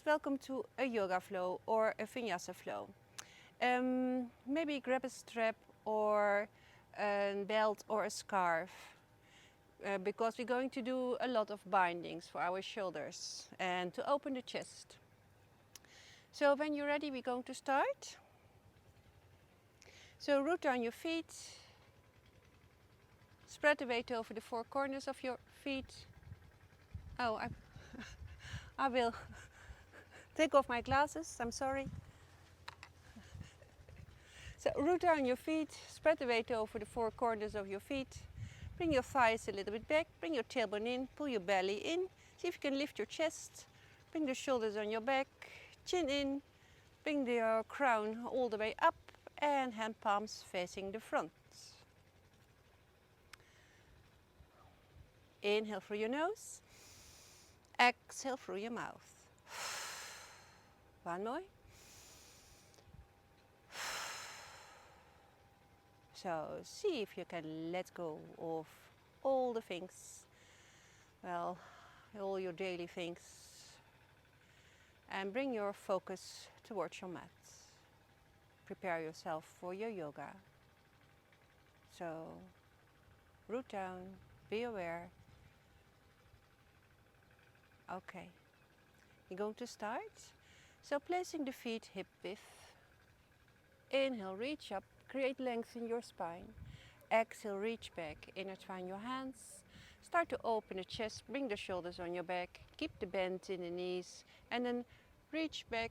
welcome to a yoga flow or a vinyasa flow. Maybe grab a strap or a belt or a scarf because we're going to do a lot of bindings for our shoulders and to open the chest. So when you're ready, we're going to start. So root down your feet, spread the weight over the four corners of your feet. Oh, I will take off my glasses, I'm sorry. So root down your feet, spread the weight over the four corners of your feet. Bring your thighs a little bit back, bring your tailbone in, pull your belly in. See if you can lift your chest. Bring the shoulders on your back, chin in. Bring your crown all the way up and hand palms facing the front. Inhale through your nose, exhale through your mouth. One more. So see if you can let go of all the things, well, all your daily things, and bring your focus towards your mat. Prepare yourself for your yoga. So root down, be aware. Okay, you're going to start. So placing the feet hip width. Inhale, reach up, create length in your spine. Exhale, reach back, intertwine your hands. Start to open the chest, bring the shoulders on your back. Keep the bend in the knees and then reach back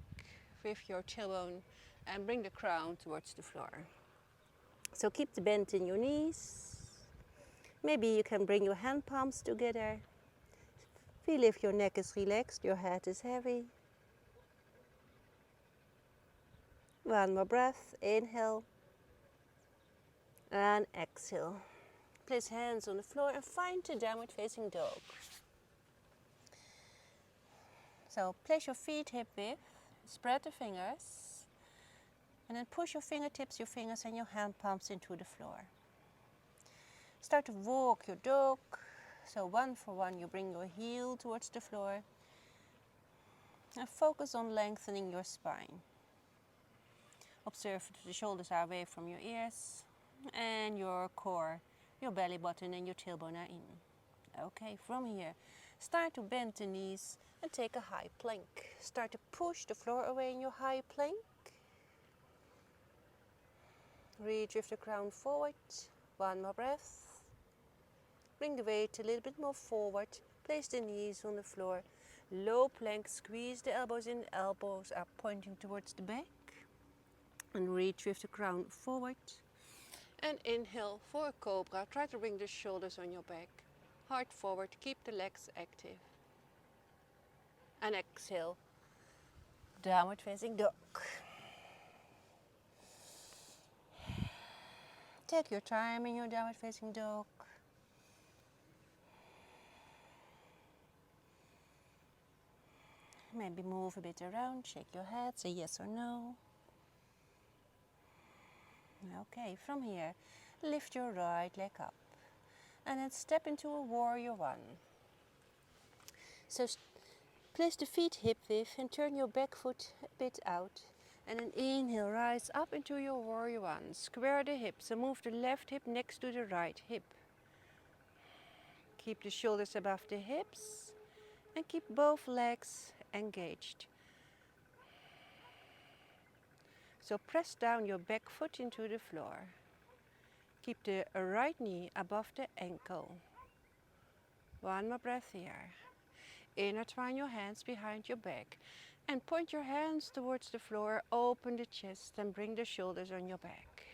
with your tailbone and bring the crown towards the floor. So keep the bend in your knees. Maybe you can bring your hand palms together. Feel if your neck is relaxed, your head is heavy. One more breath, inhale and exhale. Place hands on the floor and find the downward facing dog. So place your feet hip width, spread the fingers, and then push your fingertips, your fingers and your hand palms into the floor. Start to walk your dog. So one for one you bring your heel towards the floor and focus on lengthening your spine. Observe if the shoulders are away from your ears and your core, your belly button and your tailbone are in. Okay, from here, start to bend the knees and take a high plank. Start to push the floor away in your high plank. Reach with the crown forward. One more breath. Bring the weight a little bit more forward. Place the knees on the floor. Low plank, squeeze the elbows in. Elbows are pointing towards the back. And reach with the crown forward. And inhale for a cobra. Try to bring the shoulders on your back. Heart forward, keep the legs active. And exhale, downward facing dog. Take your time in your downward facing dog. Maybe move a bit around, shake your head, say yes or no. Okay, from here, lift your right leg up and then step into a warrior one. So place the feet hip width and turn your back foot a bit out. And then inhale, rise up into your warrior one. Square the hips and move the left hip next to the right hip. Keep the shoulders above the hips and keep both legs engaged. So press down your back foot into the floor. Keep the right knee above the ankle. One more breath here. Intertwine your hands behind your back and point your hands towards the floor. Open the chest and bring the shoulders on your back.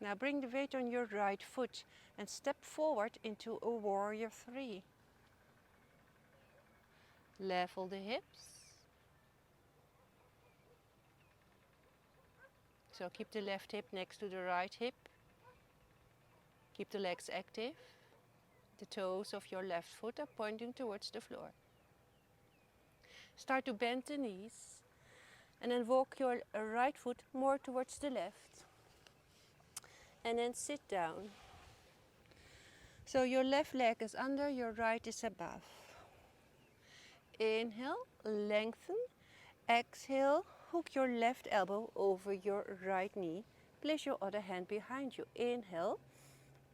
Now bring the weight on your right foot and step forward into a warrior three. Level the hips. So keep the left hip next to the right hip. Keep the legs active. The toes of your left foot are pointing towards the floor. Start to bend the knees and then walk your right foot more towards the left. And then sit down. So your left leg is under, your right is above. Inhale, lengthen. Exhale, hook your left elbow over your right knee. Place your other hand behind you. Inhale.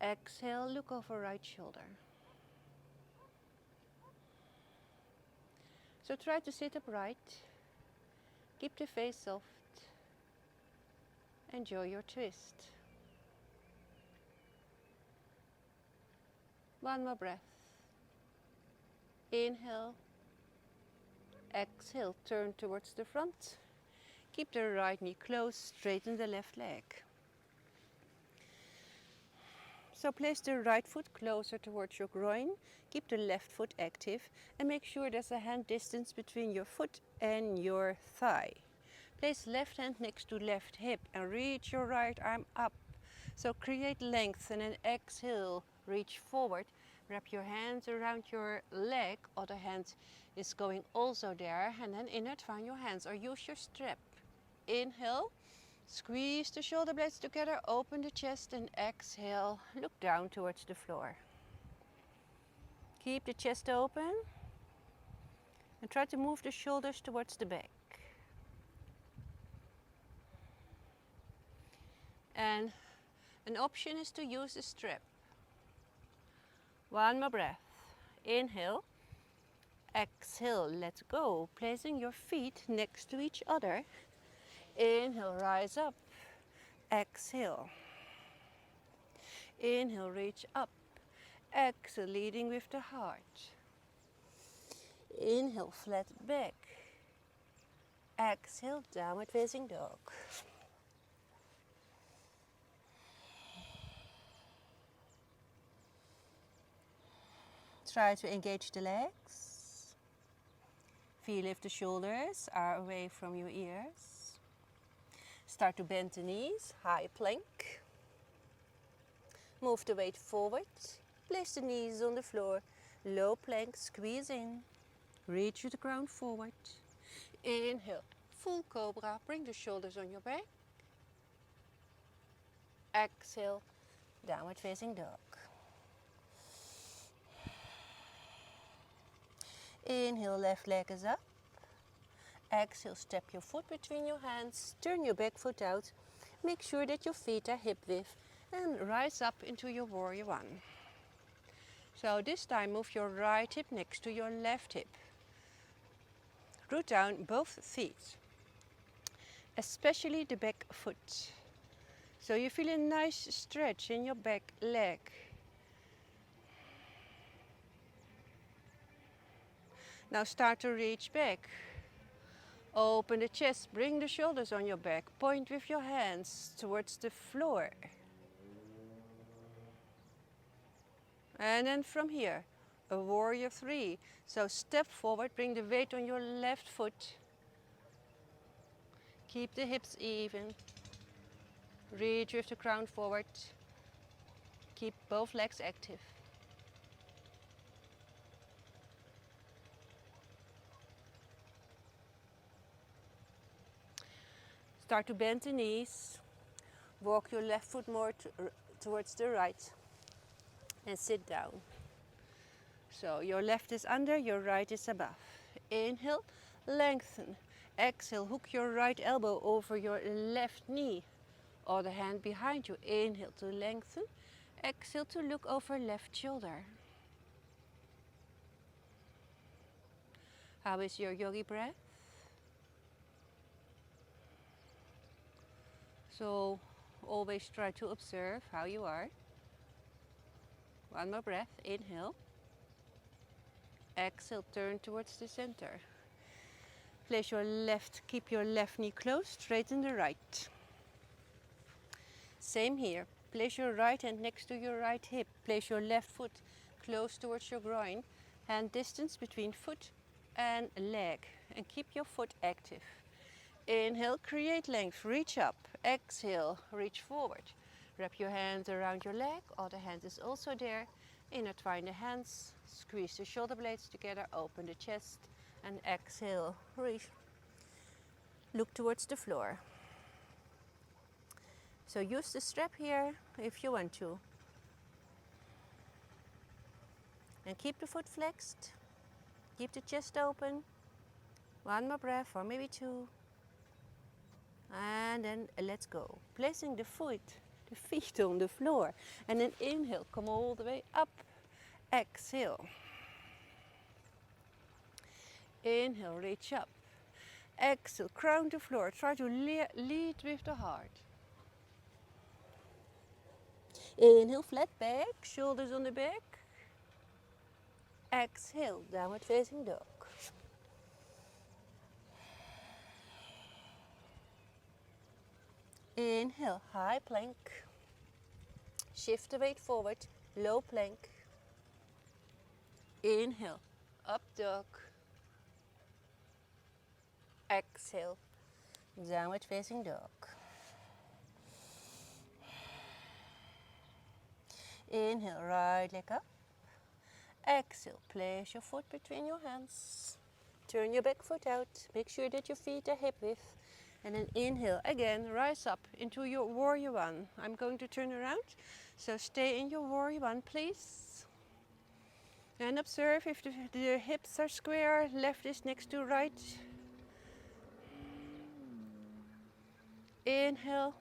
Exhale, look over right shoulder. So try to sit upright. Keep the face soft. Enjoy your twist. One more breath. Inhale. Exhale, turn towards the front. Keep the right knee closed, straighten the left leg. So place the right foot closer towards your groin, keep the left foot active and make sure there's a hand distance between your foot and your thigh. Place left hand next to left hip and reach your right arm up. So create length and then exhale, reach forward. Wrap your hands around your leg, other hand is going also there, and then intertwine your hands or use your strap. Inhale. Squeeze the shoulder blades together, open the chest and exhale, look down towards the floor. Keep the chest open and try to move the shoulders towards the back. And an option is to use a strap. One more breath. Inhale, exhale, let go, placing your feet next to each other. Inhale, rise up. Exhale. Inhale, reach up. Exhale, leading with the heart. Inhale, flat back. Exhale, downward facing dog. Try to engage the legs. Feel if the shoulders are away from your ears. Start to bend the knees, high plank. Move the weight forward. Place the knees on the floor. Low plank, squeeze in. Reach the ground forward. Inhale, full cobra. Bring the shoulders on your back. Exhale, downward facing dog. Inhale, left leg is up. Exhale, step your foot between your hands. Turn your back foot out. Make sure that your feet are hip width. And rise up into your warrior one. So this time move your right hip next to your left hip. Root down both feet, especially the back foot. So you feel a nice stretch in your back leg. Now start to reach back. Open the chest, bring the shoulders on your back. Point with your hands towards the floor. And then from here, a warrior three. So step forward, bring the weight on your left foot. Keep the hips even. Reach with the crown forward. Keep both legs active. Start to bend the knees. Walk your left foot more towards the right. And sit down. So your left is under, your right is above. Inhale, lengthen. Exhale, hook your right elbow over your left knee. Other hand behind you. Inhale to lengthen. Exhale to look over left shoulder. How is your yogi breath? So always try to observe how you are. One more breath. Inhale. Exhale, turn towards the center. Place your left, keep your left knee closed, straighten the right. Same here. Place your right hand next to your right hip. Place your left foot close towards your groin. Hand distance between foot and leg. And keep your foot active. Inhale, create length, reach up. Exhale, reach forward. Wrap your hands around your leg. Other hand is also there. Intertwine the hands. Squeeze the shoulder blades together. Open the chest. And exhale, reach. Look towards the floor. So use the strap here if you want to. And keep the foot flexed. Keep the chest open. One more breath, or maybe two. And then let's go. Placing the feet on the floor. And then inhale, come all the way up. Exhale. Inhale, reach up. Exhale, crown the floor. Try to lead with the heart. Inhale, flat back, shoulders on the back. Exhale, downward facing dog. Inhale, high plank. Shift the weight forward, low plank. Inhale, up dog. Exhale, downward facing dog. Inhale, right leg up. Exhale, place your foot between your hands. Turn your back foot out. Make sure that your feet are hip width. And then inhale again, rise up into your warrior one. I'm going to turn around, so stay in your warrior one, please. And observe if the hips are square, left is next to right. Inhale,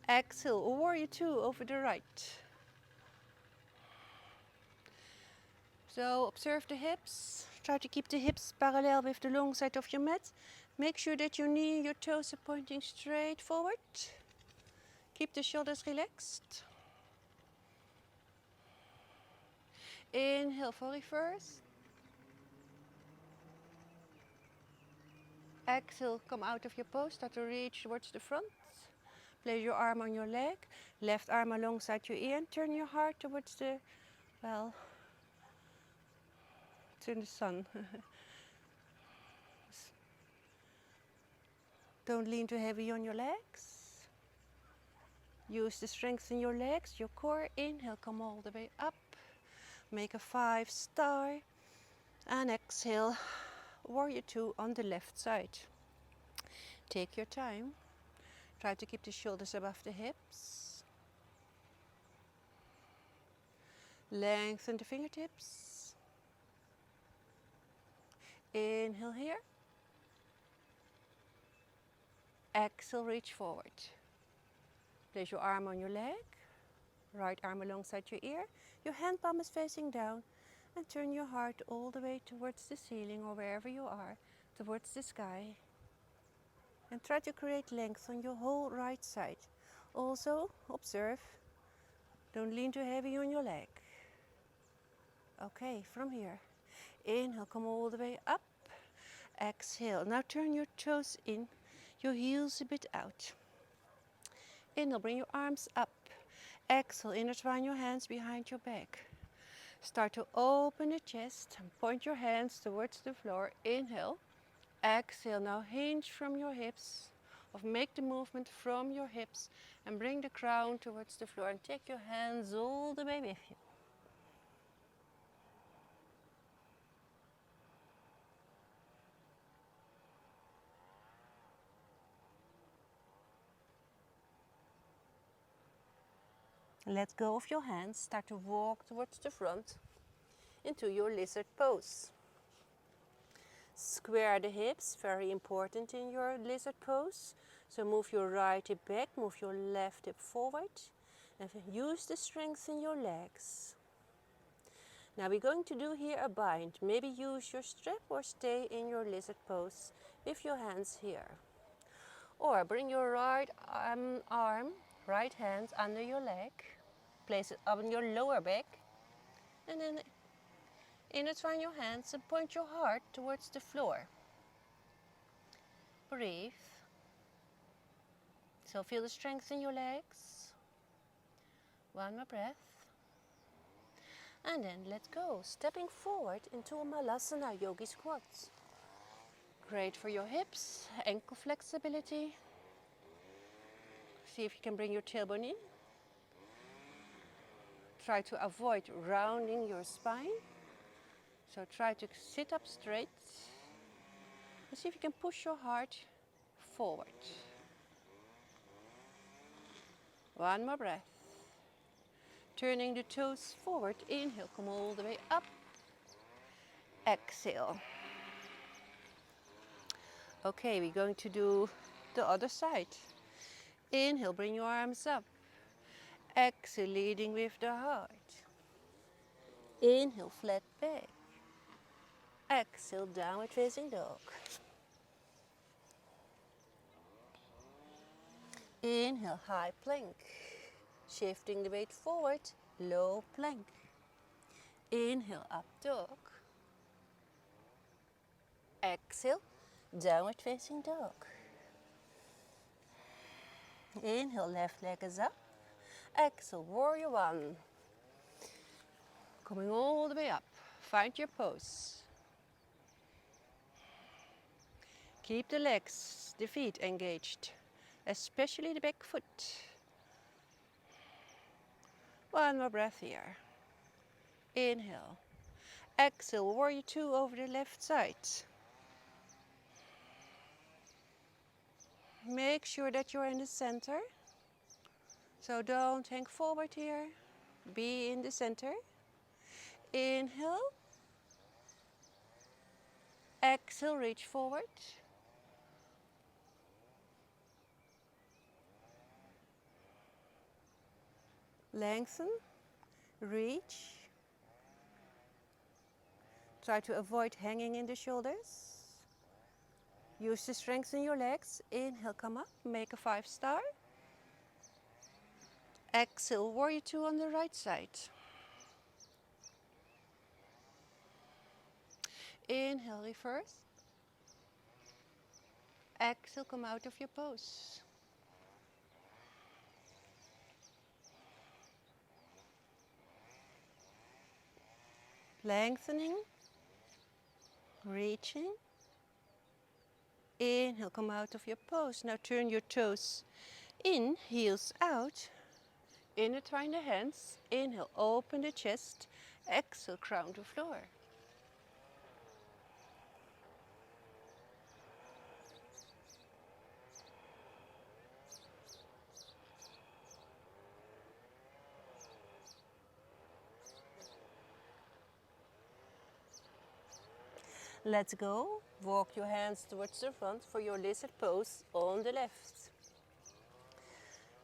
exhale, warrior two over the right. So observe the hips. Try to keep the hips parallel with the long side of your mat. Make sure that your knee and your toes are pointing straight forward. Keep the shoulders relaxed. Inhale for reverse. Exhale, come out of your pose, start to reach towards the front. Place your arm on your leg, left arm alongside your ear, and turn your heart towards the, well, to the sun. Don't lean too heavy on your legs. Use the strength in your legs, your core. Inhale, come all the way up. Make a 5-star. And exhale, warrior two on the left side. Take your time. Try to keep the shoulders above the hips. Lengthen the fingertips. Inhale here. Exhale, reach forward. Place your arm on your leg. Right arm alongside your ear. Your hand palm is facing down. And turn your heart all the way towards the ceiling or wherever you are, towards the sky. And try to create length on your whole right side. Also, observe, don't lean too heavy on your leg. Okay, from here, inhale, come all the way up. Exhale, now turn your toes in, your heels a bit out. Inhale, bring your arms up. Exhale, intertwine your hands behind your back. Start to open the chest and point your hands towards the floor. Inhale. Exhale, now hinge from your hips, or make the movement from your hips and bring the crown towards the floor and take your hands all the way with you. Let go of your hands, start to walk towards the front into your lizard pose. Square the hips, very important in your lizard pose. So move your right hip back, move your left hip forward, and use the strength in your legs. Now we're going to do here a bind. Maybe use your strap or stay in your lizard pose with your hands here. Or bring your right right hand under your leg, place it up on your lower back, and then intertwine your hands and point your heart towards the floor. Breathe. So feel the strength in your legs. One more breath. And then let go, stepping forward into a Malasana, Yogi Squat. Great for your hips, ankle flexibility. See if you can bring your tailbone in. Try to avoid rounding your spine. So try to sit up straight. And see if you can push your heart forward. One more breath. Turning the toes forward, inhale, come all the way up. exhale. Okay, we're going to do the other side. Inhale, bring your arms up. Exhale, leading with the heart. Inhale, flat back. Exhale, downward facing dog. Inhale, high plank. Shifting the weight forward, low plank. Inhale, up dog. Exhale, downward facing dog. Inhale, left leg is up. Exhale, warrior one. Coming all the way up. Find your pose. Keep the legs, the feet engaged, especially the back foot. One more breath here. Inhale. Exhale, warrior two over the left side. Make sure that you're in the center. So don't hang forward here. Be in the center. Inhale. Exhale, reach forward. Lengthen, reach. Try to avoid hanging in the shoulders. Use to strengthen your legs. Inhale, come up, make a 5-star. Exhale, warrior two on the right side. Inhale, reverse. Exhale, come out of your pose. Lengthening, reaching. Inhale, come out of your pose. Now turn your toes in, heels out. Intertwine the hands. Inhale, open the chest. Exhale, crown the floor. Let's go. Walk your hands towards the front for your lizard pose on the left.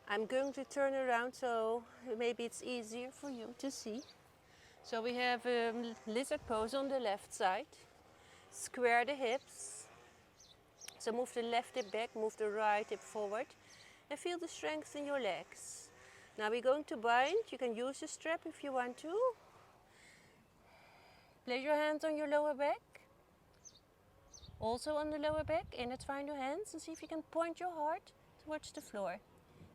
I'm going to turn around so maybe it's easier for you to see. So we have a lizard pose on the left side. Square the hips. So move the left hip back, move the right hip forward. And feel the strength in your legs. Now we're going to bind. You can use the strap if you want to. Place your hands on your lower back. Also on the lower back, intertwine your hands and see if you can point your heart towards the floor.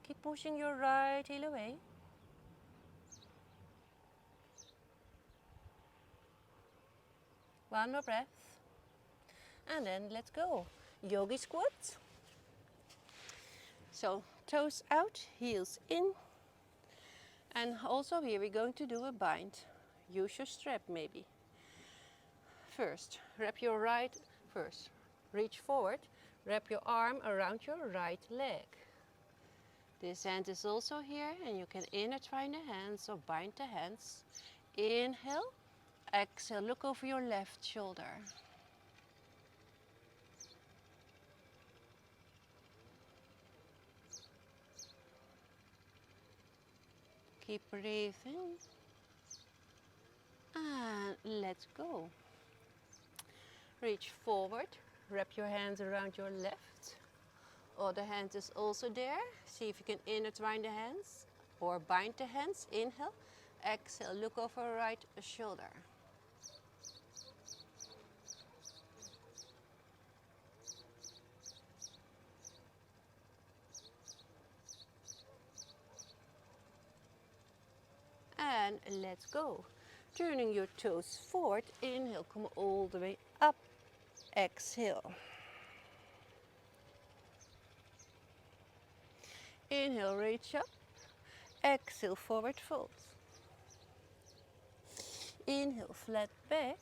Keep pushing your right heel away. One more breath. And then let's go. Yogi squat. So toes out, heels in. And also here we're going to do a bind. Use your strap maybe. First, wrap your right. First, reach forward, wrap your arm around your right leg. This hand is also here and you can intertwine the hands or bind the hands. Inhale, exhale, look over your left shoulder. Keep breathing. And let's go. Reach forward, wrap your hands around your left. Other hand is also there. See if you can intertwine the hands or bind the hands. Inhale, exhale, look over right shoulder. And let's go. Turning your toes forward. Inhale, come all the way up. Exhale. Inhale, reach up. Exhale, forward fold. Inhale, flat back.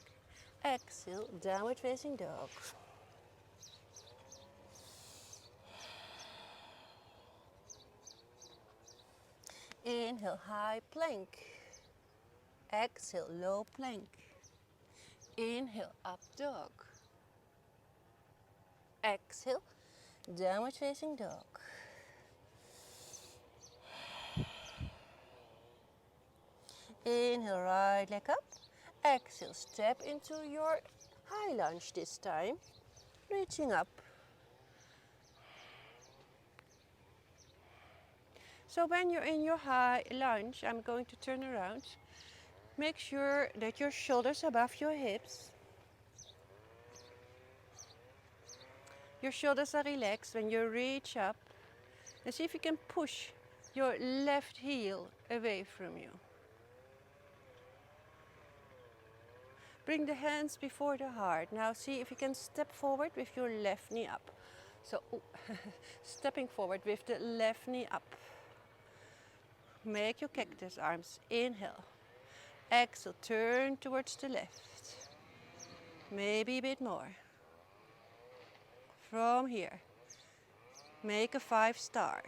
Exhale, downward facing dog. Inhale, high plank. Exhale, low plank. Inhale, up dog. Exhale, downward facing dog. Inhale, right leg up. Exhale, step into your high lunge this time. Reaching up. So when you're in your high lunge, I'm going to turn around. Make sure that your shoulders above your hips. Your shoulders are relaxed when you reach up. And see if you can push your left heel away from you. Bring the hands before the heart. Now see if you can step forward with your left knee up. So stepping forward with the left knee up. Make your cactus arms. Inhale. Exhale, turn towards the left. Maybe a bit more. From here, make a 5-star.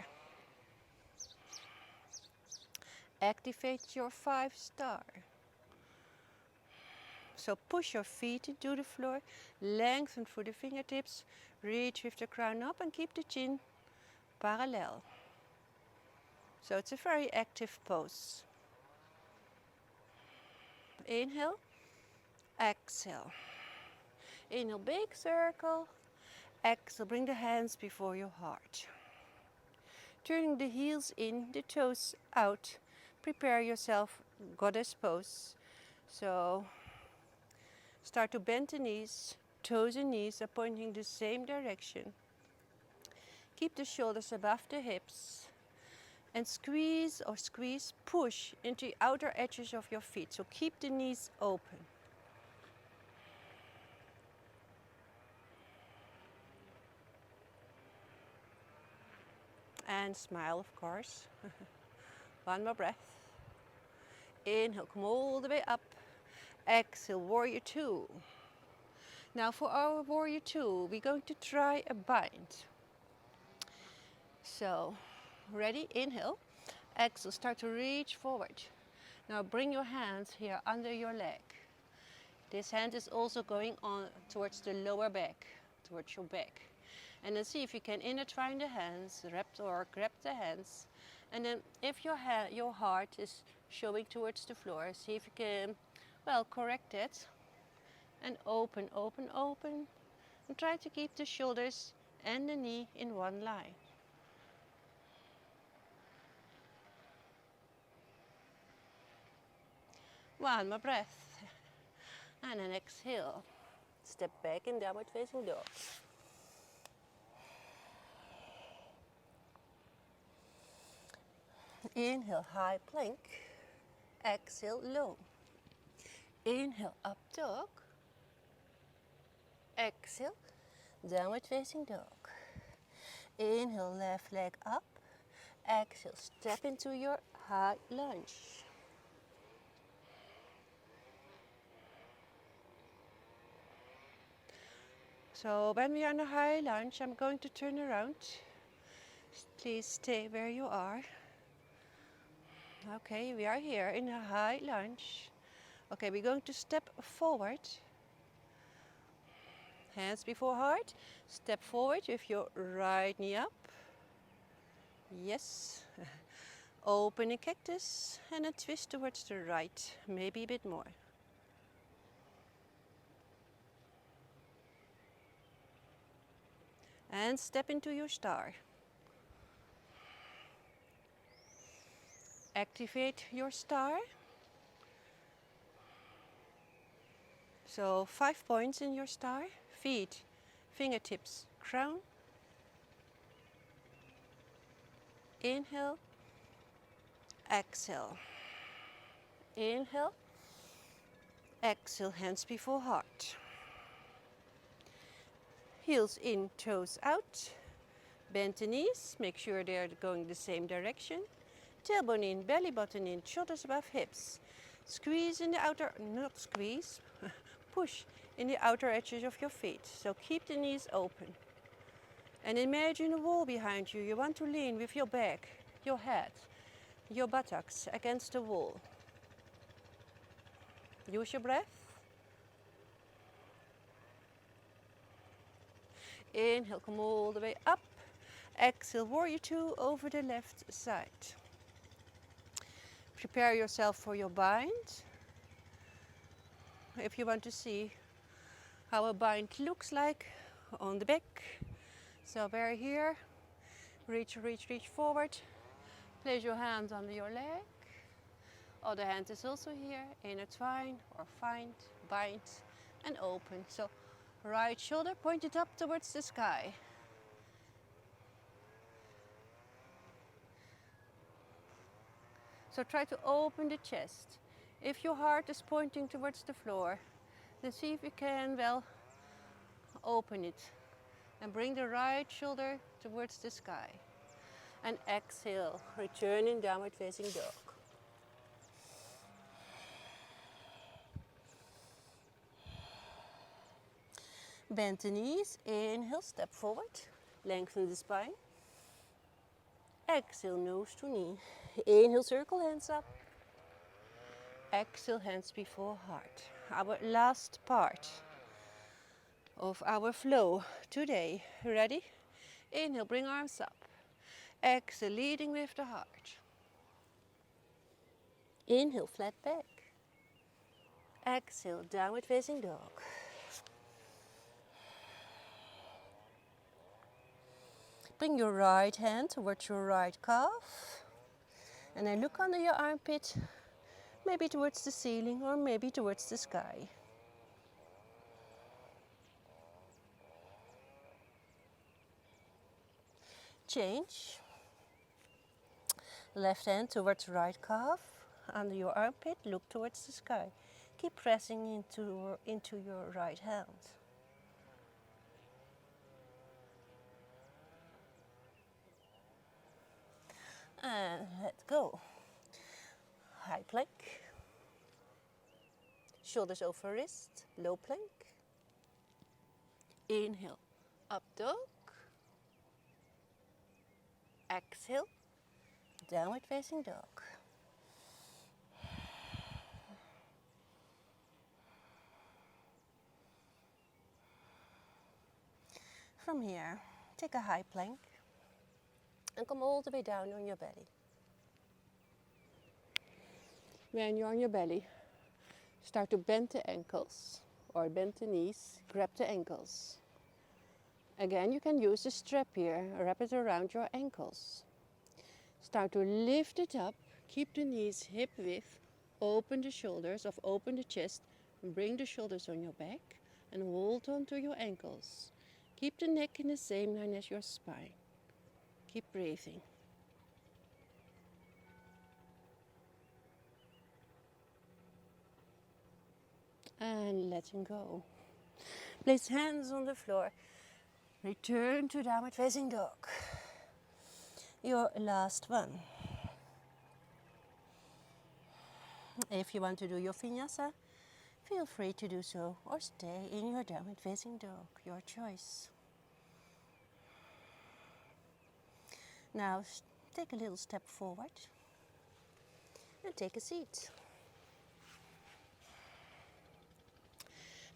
Activate your 5-star. So push your feet into the floor, lengthen through the fingertips, reach with the crown up and keep the chin parallel. So it's a very active pose. Inhale, exhale. Inhale, big circle. Exhale, bring the hands before your heart. Turning the heels in, the toes out. Prepare yourself, goddess pose. So start to bend the knees, toes and knees are pointing the same direction. Keep the shoulders above the hips and squeeze, push into the outer edges of your feet. So keep the knees open. And smile, of course. One more breath. Inhale, come all the way up. Exhale, warrior 2. Now for our warrior 2, we're going to try a bind. So, ready? Inhale. Exhale, start to reach forward. Now bring your hands here under your leg. This hand is also going on towards the lower back, towards your back. And then see if you can intertwine the hands, grab the hands. And then if your heart is showing towards the floor, see if you can, correct it. And open, open, open. And try to keep the shoulders and the knee in one line. One more breath. And then exhale. Step back in downward facing dog. Inhale, high plank. Exhale, low. Inhale, up dog. Exhale, downward facing dog. Inhale, left leg up. Exhale, step into your high lunge. So when we are in a high lunge, I'm going to turn around. Please stay where you are. Okay, we are here in a high lunge. Okay, we're going to step forward. Hands before heart. Step forward with your right knee up. Yes. Open a cactus and a twist towards the right. Maybe a bit more. And step into your star. Activate your star. So 5 points in your star. Feet, fingertips, crown. Inhale. Exhale. Inhale. Exhale, hands before heart. Heels in, toes out. Bend the knees, make sure they're going the same direction. Tailbone in, belly button in, shoulders above hips. Squeeze in the outer, not squeeze, push in the outer edges of your feet. So keep the knees open. And imagine a wall behind you. You want to lean with your back, your head, your buttocks against the wall. Use your breath. Inhale, come all the way up. Exhale, warrior two over the left side. Prepare yourself for your bind. If you want to see how a bind looks like on the back. So we're here. Reach, reach, reach forward. Place your hands under your leg. Other hand is also here. Intertwine or find, bind and open. So right shoulder pointed up towards the sky. So try to open the chest. If your heart is pointing towards the floor, then see if you can, well, open it. And bring the right shoulder towards the sky. And exhale, return in downward facing dog. Bend the knees, inhale, step forward, lengthen the spine. Exhale, nose to knee. Inhale, circle hands up. Exhale, hands before heart. Our last part of our flow today. Ready? Inhale, bring arms up. Exhale, leading with the heart. Inhale, flat back. Exhale, downward facing dog. Bring your right hand towards your right calf. And then look under your armpit, maybe towards the ceiling or maybe towards the sky. Change. Left hand towards right calf, under your armpit, look towards the sky. Keep pressing into your right hand. And let go. High plank. Shoulders over wrist, low plank. Inhale, up dog. Exhale, downward facing dog. From here, take a high plank and come all the way down on your belly. When you're on your belly, start to bend the ankles or bend the knees, grab the ankles. Again, you can use a strap here, wrap it around your ankles. Start to lift it up, keep the knees hip width, open the shoulders, open the chest, and bring the shoulders on your back and hold on to your ankles. Keep the neck in the same line as your spine. Keep breathing. And letting go. Place hands on the floor. Return to downward facing dog. Your last one. If you want to do your vinyasa, feel free to do so or stay in your downward facing dog, your choice. Now take a little step forward and take a seat.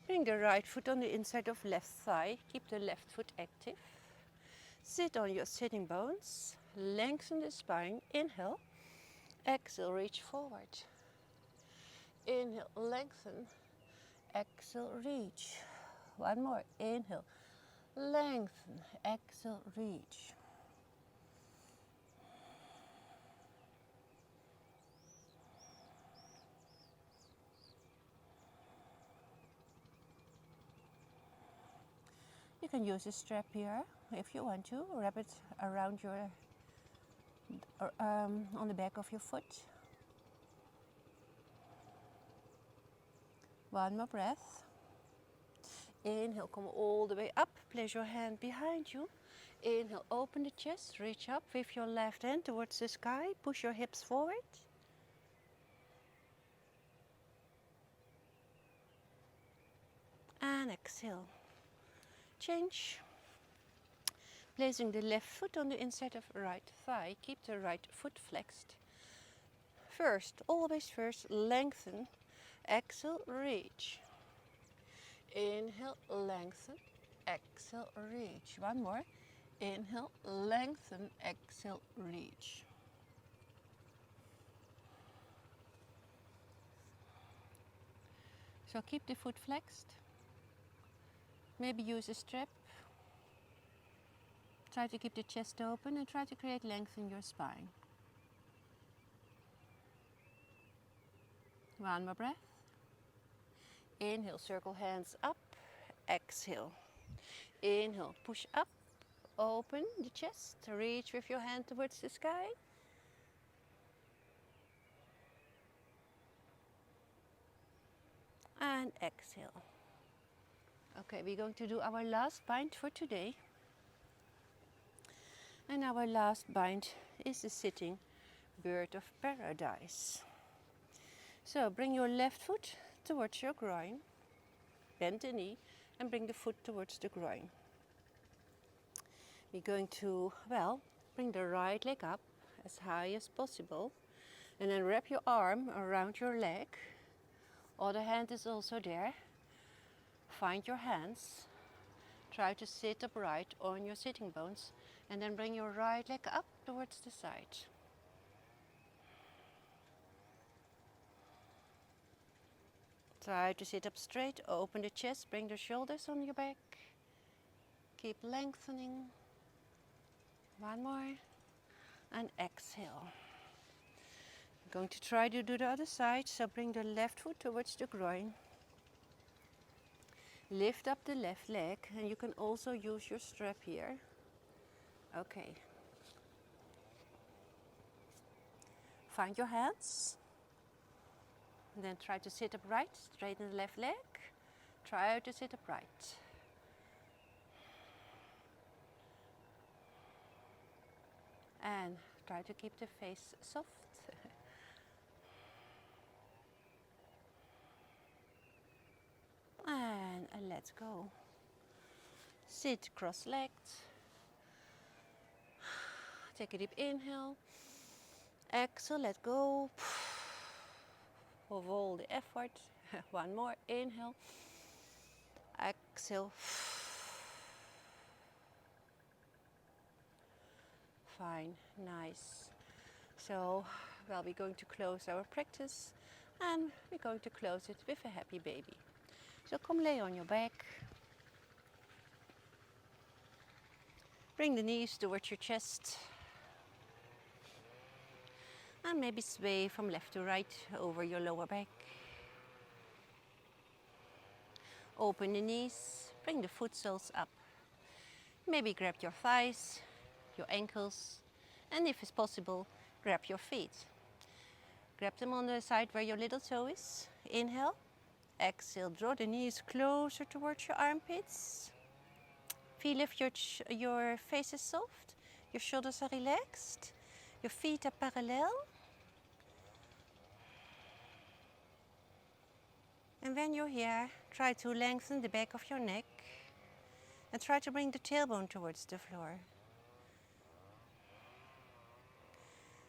Bring the right foot on the inside of left thigh. Keep the left foot active. Sit on your sitting bones. Lengthen the spine. Inhale. Exhale, reach forward. Inhale, lengthen. Exhale, reach. One more. Inhale, lengthen. Exhale, reach. You can use a strap here if you want to. Wrap it around your, on the back of your foot. One more breath. Inhale, come all the way up. Place your hand behind you. Inhale, open the chest. Reach up with your left hand towards the sky. Push your hips forward. And exhale. Change. Placing the left foot on the inside of right thigh. Keep the right foot flexed. First, always first, lengthen. Exhale, reach. Inhale, lengthen. exhale, reach. One more. Inhale, lengthen, exhale, reach. So keep the foot flexed. Maybe use a strap. Try to keep the chest open and try to create length in your spine. One more breath. Inhale, circle hands up. Exhale. Inhale, push up. Open the chest. Reach with your hand towards the sky. And exhale. Okay, we're going to do our last bind for today. And our last bind is the sitting bird of paradise. So bring your left foot towards your groin. Bend the knee and bring the foot towards the groin. We're going to, bring the right leg up as high as possible. And then wrap your arm around your leg. Other hand is also there. Find your hands. Try to sit upright on your sitting bones. And then bring your right leg up towards the side. Try to sit up straight. Open the chest. Bring the shoulders on your back. Keep lengthening. One more. And exhale. I'm going to try to do the other side. So bring the left foot towards the groin. Lift up the left leg. And you can also use your strap here. Okay. Find your hands. And then try to sit upright. Straighten the left leg. Try to sit upright. And try to keep the face soft. And let's go. Sit cross-legged. Take a deep inhale. Exhale, let go. Of all the effort. One more. Inhale. Exhale. Fine. Nice. So, we're going to close our practice. And we're going to close it with a happy baby. So come lay on your back. Bring the knees towards your chest. And maybe sway from left to right over your lower back. Open the knees, bring the foot soles up. Maybe grab your thighs, your ankles, and if it's possible, grab your feet. Grab them on the side where your little toe is. Inhale. Exhale, draw the knees closer towards your armpits. Feel if your face is soft, your shoulders are relaxed, your feet are parallel. And when you're here, try to lengthen the back of your neck and try to bring the tailbone towards the floor.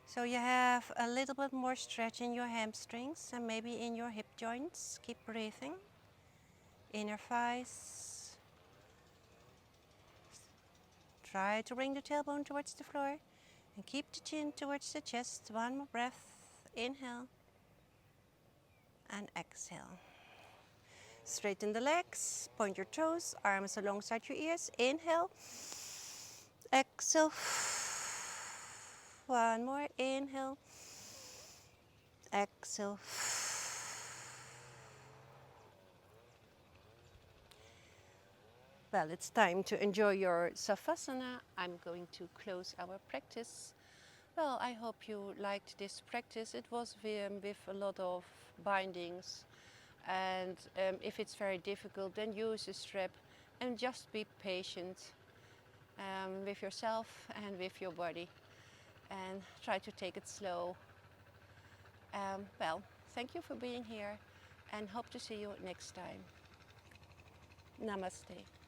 So you have a little bit more stretch in your hamstrings and maybe in your hip joints. Keep breathing. Inner thighs. Try to bring the tailbone towards the floor and keep the chin towards the chest. One more breath. Inhale and exhale. Straighten the legs, point your toes, arms alongside your ears. Inhale. Exhale. One more. Inhale. Exhale. Well, it's time to enjoy your Savasana. I'm going to close our practice. Well, I hope you liked this practice. It was with a lot of bindings. And if it's very difficult, then use a strap and just be patient with yourself and with your body. And try to take it slow. Well, thank you for being here and hope to see you next time. Namaste.